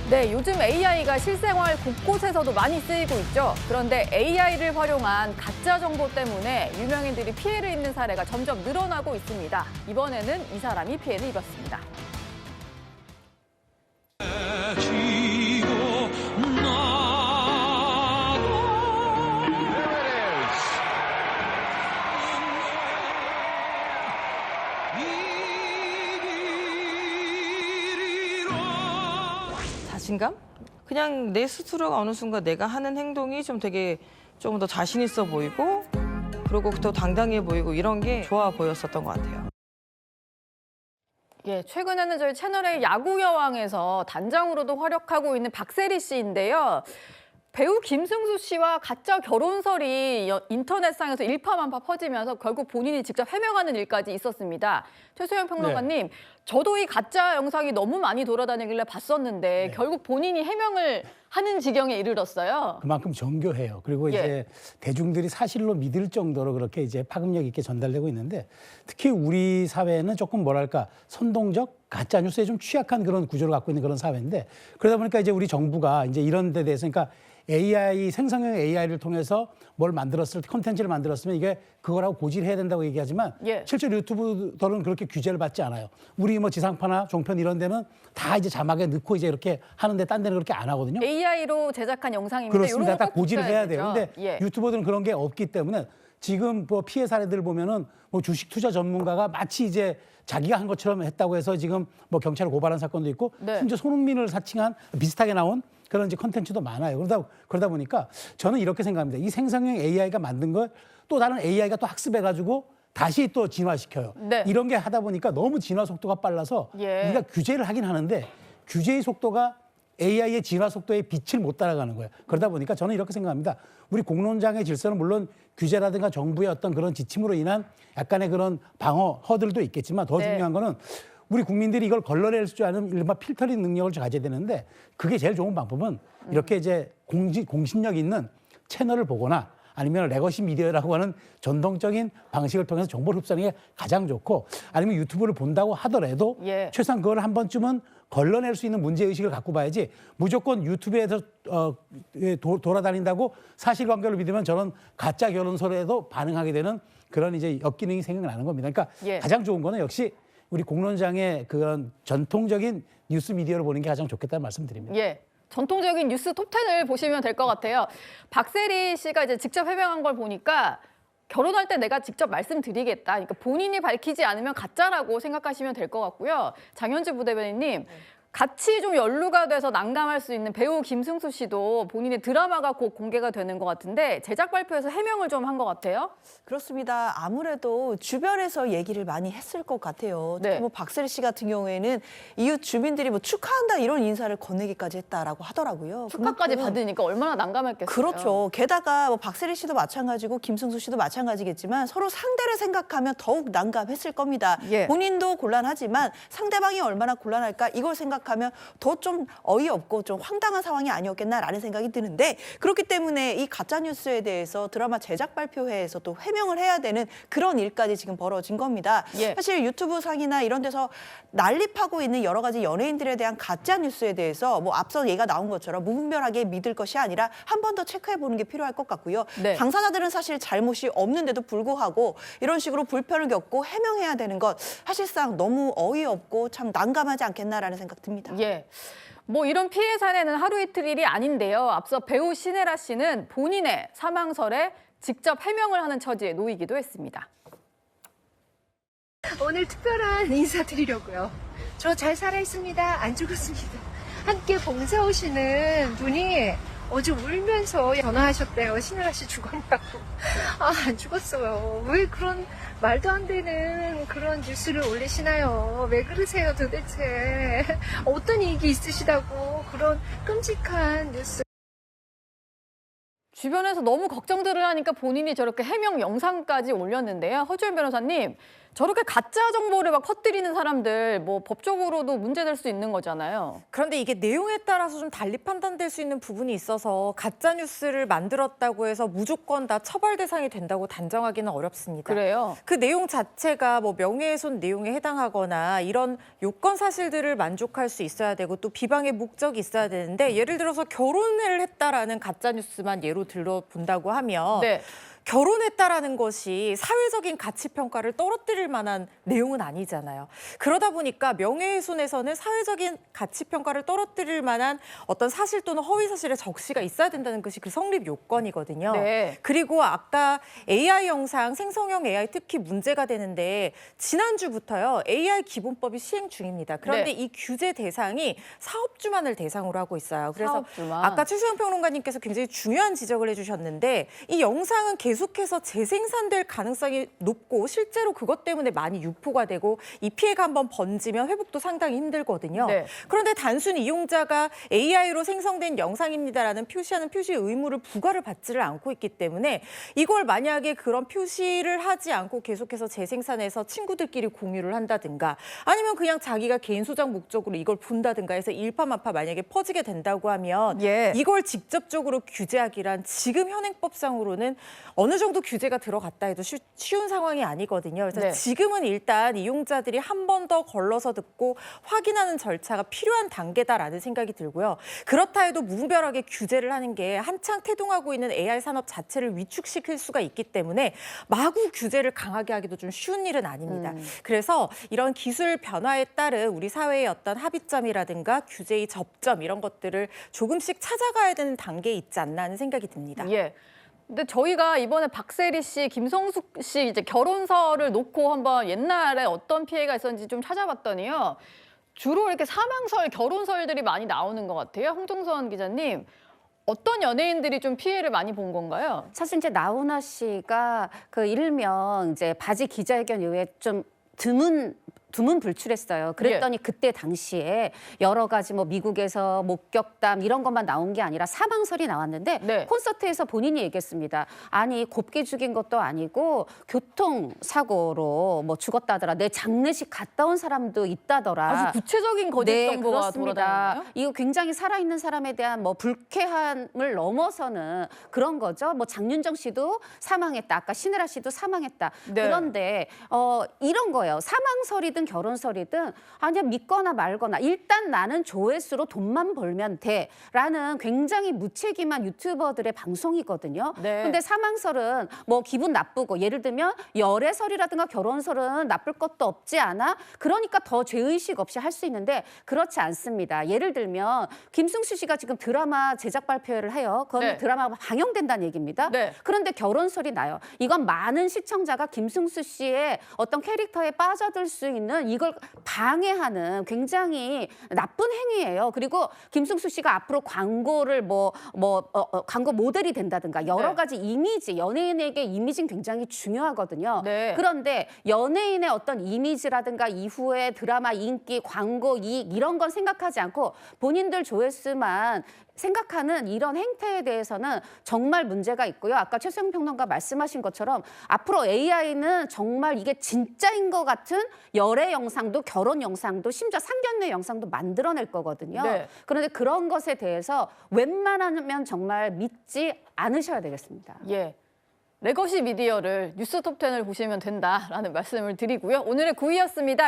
네, 요즘 AI가 실생활 곳곳에서도 많이 쓰이고 있죠. 그런데 AI를 활용한 가짜 정보 때문에 유명인들이 피해를 입는 사례가 점점 늘어나고 있습니다. 이번에는 이 사람이 피해를 입었습니다. 자신감? 그냥 내 스스로가 어느 순간 내가 하는 행동이 좀 되게 좀 더 자신 있어 보이고 그리고 더 당당해 보이고 이런 게 좋아 보였었던 것 같아요. 예, 최근에는 저희 채널의 야구 여왕에서 단장으로도 활약하고 있는 박세리 씨인데요. 배우 김승수 씨와 가짜 결혼설이 인터넷상에서 일파만파 퍼지면서 결국 본인이 직접 해명하는 일까지 있었습니다. 최소영 평론가님, 저도 이 가짜 영상이 너무 많이 돌아다니길래 봤었는데 결국 본인이 해명을 하는 지경에 이르렀어요. 그만큼 정교해요. 그리고 이제 대중들이 사실로 믿을 정도로 그렇게 이제 파급력 있게 전달되고 있는데 특히 우리 사회는 조금 뭐랄까 선동적 가짜 뉴스에 좀 취약한 그런 구조를 갖고 있는 그런 사회인데 그러다 보니까 이제 우리 정부가 이제 이런 데 대해서 그러니까 AI, 생성형 AI를 통해서 뭘 만들었을 때 콘텐츠를 만들었으면 이게 그거라고 고지를 해야 된다고 얘기하지만 실제로 유튜브들은 그렇게 규제를 받지 않아요. 우리 뭐 지상파나 종편 이런 데는 다 이제 자막에 넣고 이제 이렇게 하는데 딴 데는 그렇게 안 하거든요. AI로 제작한 영상입니다. 그렇습니다. 다 고지를 해야 되죠. 돼요. 근데 유튜버들은 그런 게 없기 때문에 지금 뭐 피해 사례들 보면은 뭐 주식 투자 전문가가 마치 이제 자기가 한 것처럼 했다고 해서 지금 뭐 경찰을 고발한 사건도 있고 심지어 손흥민을 사칭한 비슷하게 나온 그런 이제 컨텐츠도 많아요. 그러다 보니까 저는 이렇게 생각합니다. 이 생성형 AI가 만든 걸 또 다른 AI가 또 학습해가지고 다시 또 진화시켜요. 이런 게 하다 보니까 너무 진화 속도가 빨라서 우리가 규제를 하긴 하는데 규제의 속도가 AI의 진화 속도에 빛을 못 따라가는 거예요. 그러다 보니까 저는 이렇게 생각합니다. 우리 공론장의 질서는 물론 규제라든가 정부의 어떤 그런 지침으로 인한 약간의 그런 방어 허들도 있겠지만 더 중요한 거는 우리 국민들이 이걸 걸러낼 줄 아는 일반 필터링 능력을 가져야 되는데 그게 제일 좋은 방법은 이렇게 이제 공신력 있는 채널을 보거나 아니면 레거시 미디어라고 하는 전통적인 방식을 통해서 정보를 흡수하는 게 가장 좋고 아니면 유튜브를 본다고 하더라도 최소한 그걸 한 번쯤은 걸러낼 수 있는 문제의식을 갖고 봐야지 무조건 유튜브에서 돌아다닌다고 사실관계를 믿으면 저는 가짜 결혼설에도 반응하게 되는 그런 이제 역기능이 생겨나는 겁니다. 그러니까 가장 좋은 거는 역시 우리 공론장의 그런 전통적인 뉴스 미디어를 보는 게 가장 좋겠다는 말씀드립니다. 전통적인 뉴스 톱10을 보시면 될 것 같아요. 박세리 씨가 이제 직접 해명한 걸 보니까 결혼할 때 내가 직접 말씀드리겠다. 그러니까 본인이 밝히지 않으면 가짜라고 생각하시면 될 것 같고요. 장현주 부대변인님. 같이 좀 연루가 돼서 난감할 수 있는 배우 김승수 씨도 본인의 드라마가 곧 공개가 되는 것 같은데 제작 발표에서 해명을 좀 한 것 같아요. 그렇습니다. 아무래도 주변에서 얘기를 많이 했을 것 같아요. 특히 뭐 박세리 씨 같은 경우에는 이웃 주민들이 뭐 축하한다 이런 인사를 건네기까지 했다라고 하더라고요. 축하까지 받으니까 얼마나 난감했겠어요. 그렇죠. 게다가 뭐 박세리 씨도 마찬가지고 김승수 씨도 마찬가지겠지만 서로 상대를 생각하면 더욱 난감했을 겁니다. 본인도 곤란하지만 상대방이 얼마나 곤란할까 이걸 생각하면 더 좀 어이없고 좀 황당한 상황이 아니었겠나라는 생각이 드는데 그렇기 때문에 이 가짜뉴스에 대해서 드라마 제작 발표회에서 또 해명을 해야 되는 그런 일까지 지금 벌어진 겁니다. 사실 유튜브 상이나 이런 데서 난립하고 있는 여러 가지 연예인들에 대한 가짜뉴스에 대해서 뭐 앞서 얘기가 나온 것처럼 무분별하게 믿을 것이 아니라 한 번 더 체크해보는 게 필요할 것 같고요. 당사자들은 사실 잘못이 없는데도 불구하고 이런 식으로 불편을 겪고 해명해야 되는 것 사실상 너무 어이없고 참 난감하지 않겠나라는 생각 듭니다. 뭐 이런 피해 사례는 하루 이틀 일이 아닌데요. 앞서 배우 신혜라 씨는 본인의 사망설에 직접 해명을 하는 처지에 놓이기도 했습니다. 오늘 특별한 인사 드리려고요. 저 잘 살아있습니다. 안 죽었습니다. 함께 봉사 오시는 분이 어제 울면서 전화하셨대요. 신혜라 씨 죽었냐고. 안 죽었어요. 왜 그런 말도 안 되는 그런 뉴스를 올리시나요? 왜 그러세요 도대체? 어떤 이익이 있으시다고 그런 끔찍한 뉴스. 주변에서 너무 걱정들을 하니까 본인이 저렇게 해명 영상까지 올렸는데요. 허주연 변호사님, 저렇게 가짜 정보를 막 퍼뜨리는 사람들 뭐 법적으로도 문제될 수 있는 거잖아요. 그런데 이게 내용에 따라서 좀 달리 판단될 수 있는 부분이 있어서 가짜 뉴스를 만들었다고 해서 무조건 다 처벌 대상이 된다고 단정하기는 어렵습니다. 그래요? 그 내용 자체가 뭐 명예훼손 내용에 해당하거나 이런 요건 사실들을 만족할 수 있어야 되고 또 비방의 목적이 있어야 되는데 예를 들어서 결혼을 했다라는 가짜 뉴스만 예로 들어본다고 하면 네. 결혼했다라는 것이 사회적인 가치 평가를 떨어뜨릴 만한 내용은 아니잖아요. 그러다 보니까 명예훼손에서는 사회적인 가치 평가를 떨어뜨릴 만한 어떤 사실 또는 허위 사실의 적시가 있어야 된다는 것이 그 성립 요건이거든요. 네. 그리고 아까 AI 영상, 생성형 AI 특히 문제가 되는데 지난주부터요. AI 기본법이 시행 중입니다. 그런데 네. 이 규제 대상이 사업주만을 대상으로 하고 있어요. 그래서 사업주만. 아까 최수영 평론가님께서 굉장히 중요한 지적을 해주셨는데 이 영상은 계속해서 재생산될 가능성이 높고 실제로 그것 때문에 많이 유포가 되고 이 피해가 한번 번지면 회복도 상당히 힘들거든요. 네. 그런데 단순히 이용자가 AI로 생성된 영상입니다라는 표시하는 표시 의무를 부과를 받지를 않고 있기 때문에 이걸 만약에 그런 표시를 하지 않고 계속해서 재생산해서 친구들끼리 공유를 한다든가 아니면 그냥 자기가 개인 소장 목적으로 이걸 본다든가 해서 일파만파 만약에 퍼지게 된다고 하면 예. 이걸 직접적으로 규제하기란 지금 현행법상으로는 어느 정도 규제가 들어갔다 해도 쉬운 상황이 아니거든요. 그래서 네. 지금은 일단 이용자들이 한 번 더 걸러서 듣고 확인하는 절차가 필요한 단계다라는 생각이 들고요. 그렇다 해도 무분별하게 규제를 하는 게 한창 태동하고 있는 AI 산업 자체를 위축시킬 수가 있기 때문에 마구 규제를 강하게 하기도 좀 쉬운 일은 아닙니다. 그래서 이런 기술 변화에 따른 우리 사회의 어떤 합의점이라든가 규제의 접점 이런 것들을 조금씩 찾아가야 되는 단계에 있지 않나 하는 생각이 듭니다. 예. 근데 저희가 이번에 박세리 씨, 김성숙 씨 이제 결혼설을 놓고 한번 옛날에 어떤 피해가 있었는지 좀 찾아봤더니요. 주로 이렇게 사망설, 결혼설들이 많이 나오는 것 같아요. 홍정선 기자님, 어떤 연예인들이 좀 피해를 많이 본 건가요? 사실 이제 나훈아 씨가 그 일명 이제 바지 기자회견 이후에 좀 드문 불출했어요. 그랬더니 그때 당시에 여러 가지 뭐 미국에서 목격담 이런 것만 나온 게 아니라 사망설이 나왔는데 네. 콘서트에서 본인이 얘기했습니다. 아니 곱게 죽인 것도 아니고 교통사고로 뭐 죽었다더라. 내 장례식 갔다 온 사람도 있다더라. 아주 구체적인 거짓 네, 정보가 그렇습니다. 돌아다니나요? 이거 굉장히 살아있는 사람에 대한 뭐 불쾌함을 넘어서는 그런 거죠. 뭐 장윤정 씨도 사망했다. 아까 신혜라 씨도 사망했다. 네. 그런데 이런 거예요. 사망설이든 결혼설이든 아니야 믿거나 말거나 일단 나는 조회수로 돈만 벌면 돼라는 굉장히 무책임한 유튜버들의 방송이거든요. 네. 근데 사망설은 뭐 기분 나쁘고 예를 들면 열애설이라든가 결혼설은 나쁠 것도 없지 않아? 그러니까 더 죄의식 없이 할 수 있는데 그렇지 않습니다. 예를 들면 김승수 씨가 지금 드라마 제작 발표를 해요. 그건 네. 드라마가 방영된다는 얘기입니다. 네. 그런데 결혼설이 나요. 이건 많은 시청자가 김승수 씨의 어떤 캐릭터에 빠져들 수 있는 이걸 방해하는 굉장히 나쁜 행위예요. 그리고 김승수 씨가 앞으로 광고를 광고 모델이 된다든가 여러 네. 가지 이미지, 연예인에게 이미지는 굉장히 중요하거든요. 네. 그런데 연예인의 어떤 이미지라든가 이후에 드라마 인기, 광고 이익 이런 건 생각하지 않고 본인들 조회수만 생각하는 이런 행태에 대해서는 정말 문제가 있고요. 아까 최수영 평론가 말씀하신 것처럼 앞으로 AI는 정말 이게 진짜인 것 같은 열애 영상도 결혼 영상도 심지어 상견례 영상도 만들어낼 거거든요. 네. 그런데 그런 것에 대해서 웬만하면 정말 믿지 않으셔야 되겠습니다. 예. 레거시 미디어를 뉴스톱10을 보시면 된다라는 말씀을 드리고요. 오늘의 9위였습니다.